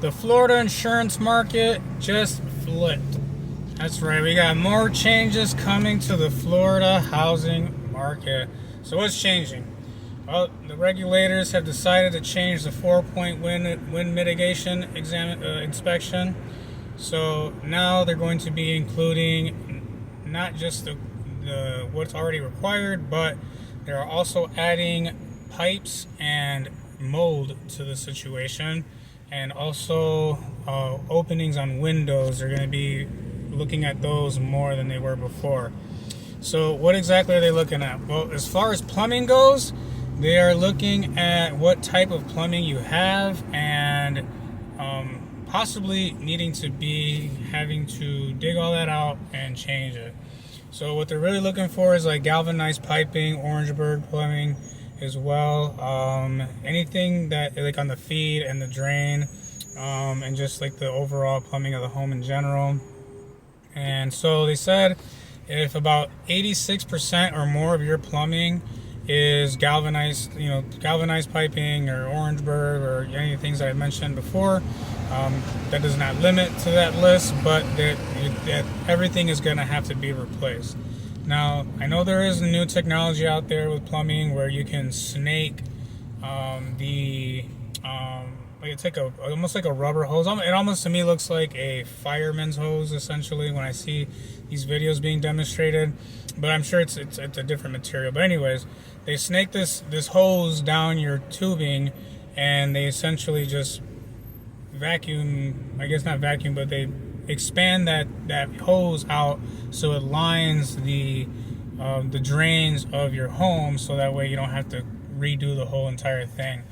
The Florida insurance market just flipped. That's right, we got more changes coming to the Florida housing market. So what's changing? Well, the regulators have decided to change the 4-point wind mitigation inspection. So now they're going to be including not just the what's already required, but they're also adding pipes and mold to the situation, and also openings on windows. They're going to be looking at those more than they were before. So what exactly are they looking at? Well, as far as plumbing goes, they are looking at what type of plumbing you have, and possibly needing to be having to dig all that out and change it. So what they're really looking for is like galvanized piping, Orangeburg plumbing as well. Anything that like on the feed and the drain, and just like the overall plumbing of the home in general. And so they said if about 86% or more of your plumbing is galvanized piping or Orangeburg or any things that I mentioned before, that does not limit to that list, but that everything is going to have to be replaced. Now, I know there is a new technology out there with plumbing where you can snake it's like almost like a rubber hose. It almost to me looks like a fireman's hose essentially when I see these videos being demonstrated, but I'm sure it's a different material. But anyways, they snake this hose down your tubing, and they essentially just vacuum, I guess not vacuum, but they expand that hose out so it lines the drains of your home, so that way you don't have to redo the whole entire thing.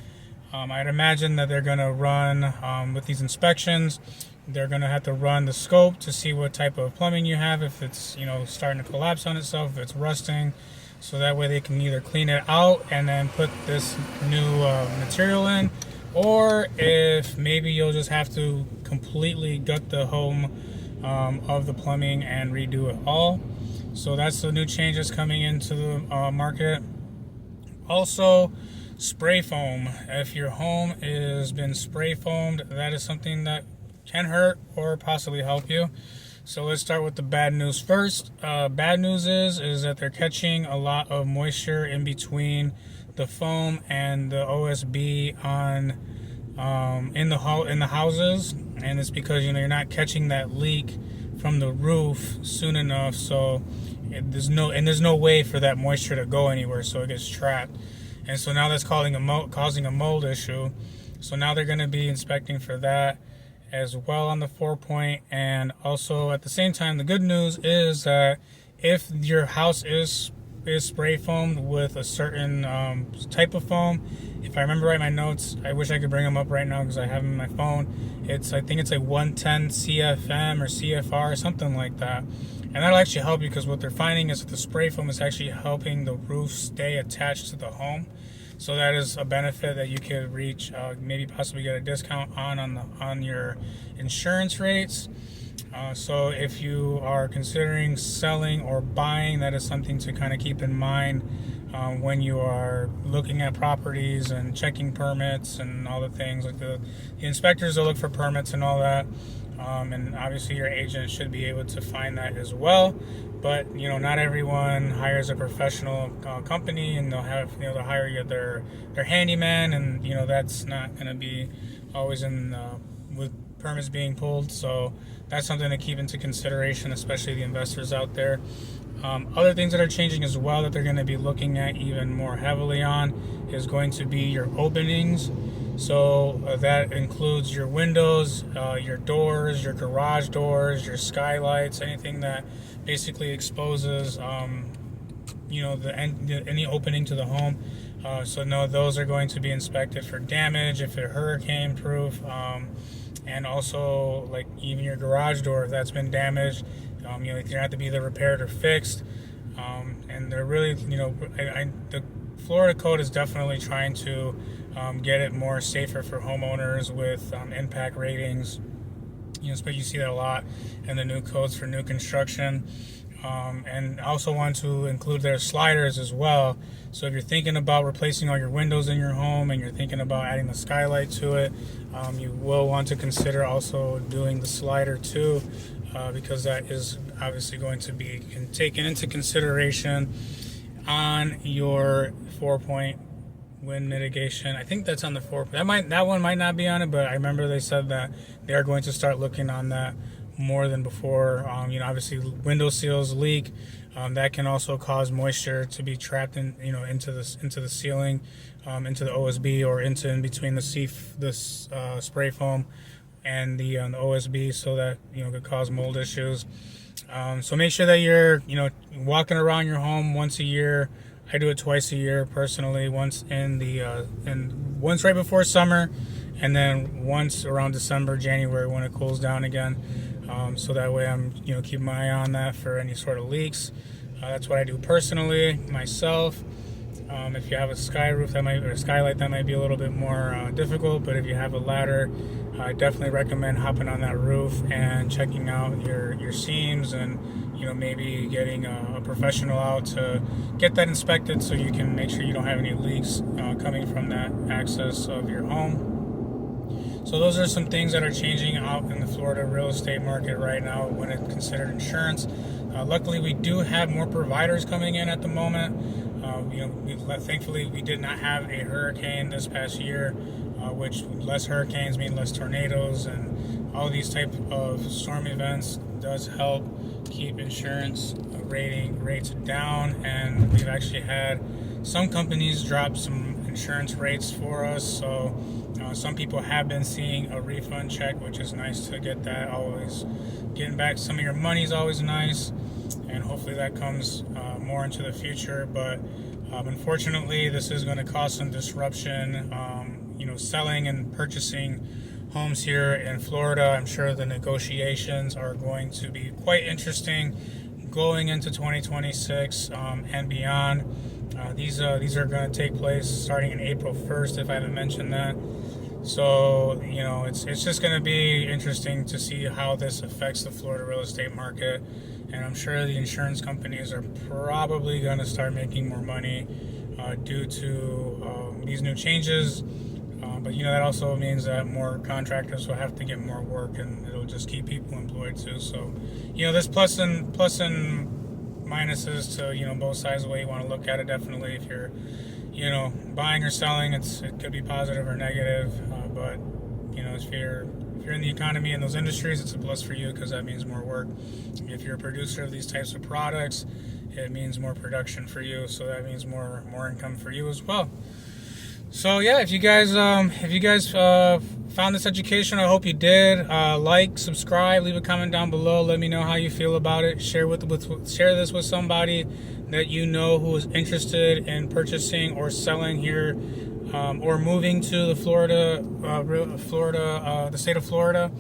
I'd imagine that they're going to run, with these inspections, they're going to have to run the scope to see what type of plumbing you have, if it's starting to collapse on itself, if it's rusting, so that way they can either clean it out and then put this new material in, or if maybe you'll just have to completely gut the home of the plumbing and redo it all. So that's the new changes coming into the market. Also, spray foam. If your home has been spray foamed, that is something that can hurt or possibly help you. So let's start with the bad news first. Bad news is that they're catching a lot of moisture in between the foam and the OSB in the houses, and it's because you're not catching that leak from the roof soon enough. So there's no way for that moisture to go anywhere, so it gets trapped. And so now that's causing a mold issue. So now they're going to be inspecting for that as well on the 4-point. And also at the same time, the good news is that if your house is spray foamed with a certain type of foam, if I remember right, my notes, I wish I could bring them up right now because I have them on my phone. I think it's like 110 CFM or CFR or something like that. And that'll actually help you, because what they're finding is that the spray foam is actually helping the roof stay attached to the home. So that is a benefit that you could reach, maybe possibly get a discount on your insurance rates. So if you are considering selling or buying, that is something to kind of keep in mind when you are looking at properties and checking permits and all the things. Like the inspectors will look for permits and all that. And obviously your agent should be able to find that as well. But not everyone hires a professional company, and they'll hire their handyman, and that's not going to be always with permits being pulled. So that's something to keep into consideration, especially the investors out there. Other things that are changing as well that they're going to be looking at even more heavily on is going to be your openings. So that includes your windows, your doors, your garage doors, your skylights, anything that basically exposes, any opening to the home. So no, those are going to be inspected for damage if they're hurricane proof, and also like even your garage door, if that's been damaged, you have to be either repaired or fixed. And they're really, the Florida code is definitely trying to get it more safer for homeowners with impact ratings. But you see that a lot in the new codes for new construction. And I also want to include their sliders as well. So if you're thinking about replacing all your windows in your home and you're thinking about adding the skylight to it, you will want to consider also doing the slider too, because that is obviously going to be taken into consideration on your 4-point wind mitigation. I think that's on the 4. That one might not be on it, but I remember they said that they are going to start looking on that more than before. Obviously window seals leak. That can also cause moisture to be trapped into the ceiling, into the OSB, or in between the spray foam and the OSB, so that could cause mold issues. So make sure that you're walking around your home once a year. I do it twice a year personally, once once right before summer, and then once around December, January, when it cools down again. So that way I'm keeping my eye on that for any sort of leaks. That's what I do personally myself. If you have a skylight, that might be a little bit more difficult, but if you have a ladder, I definitely recommend hopping on that roof and checking out your seams, and maybe getting a professional out to get that inspected, so you can make sure you don't have any leaks coming from that access of your home. So those are some things that are changing out in the Florida real estate market right now when it's considered insurance. Luckily, we do have more providers coming in at the moment. Thankfully, we did not have a hurricane this past year, which less hurricanes mean less tornadoes, and all these type of storm events does help keep insurance rates down. And we've actually had some companies drop some insurance rates for us, so some people have been seeing a refund check, which is nice to get that. Always getting back some of your money is always nice, and hopefully that comes more into the future. But unfortunately, this is going to cause some disruption. Selling and purchasing homes here in Florida. I'm sure the negotiations are going to be quite interesting going into 2026 and beyond. These are going to take place starting in April 1st, if I haven't mentioned that. So it's just going to be interesting to see how this affects the Florida real estate market, and I'm sure the insurance companies are probably going to start making more money due to these new changes. But that also means that more contractors will have to get more work, and it'll just keep people employed too. So there's plus and minuses to both sides of the way you want to look at it. Definitely, if you're buying or selling, it could be positive or negative. But if you're in the economy and those industries, it's a plus for you, because that means more work. If you're a producer of these types of products, it means more production for you, so that means more income for you as well. So yeah, if you guys found this education, I hope you did. Like, subscribe, leave a comment down below. Let me know how you feel about it. Share this with somebody that who is interested in purchasing or selling here, or moving to the the state of Florida.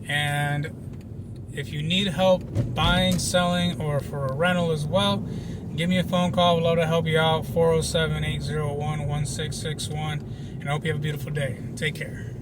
And if you need help buying, selling, or for a rental as well, give me a phone call. We'd love to help you out. 407-801-1661. And I hope you have a beautiful day. Take care.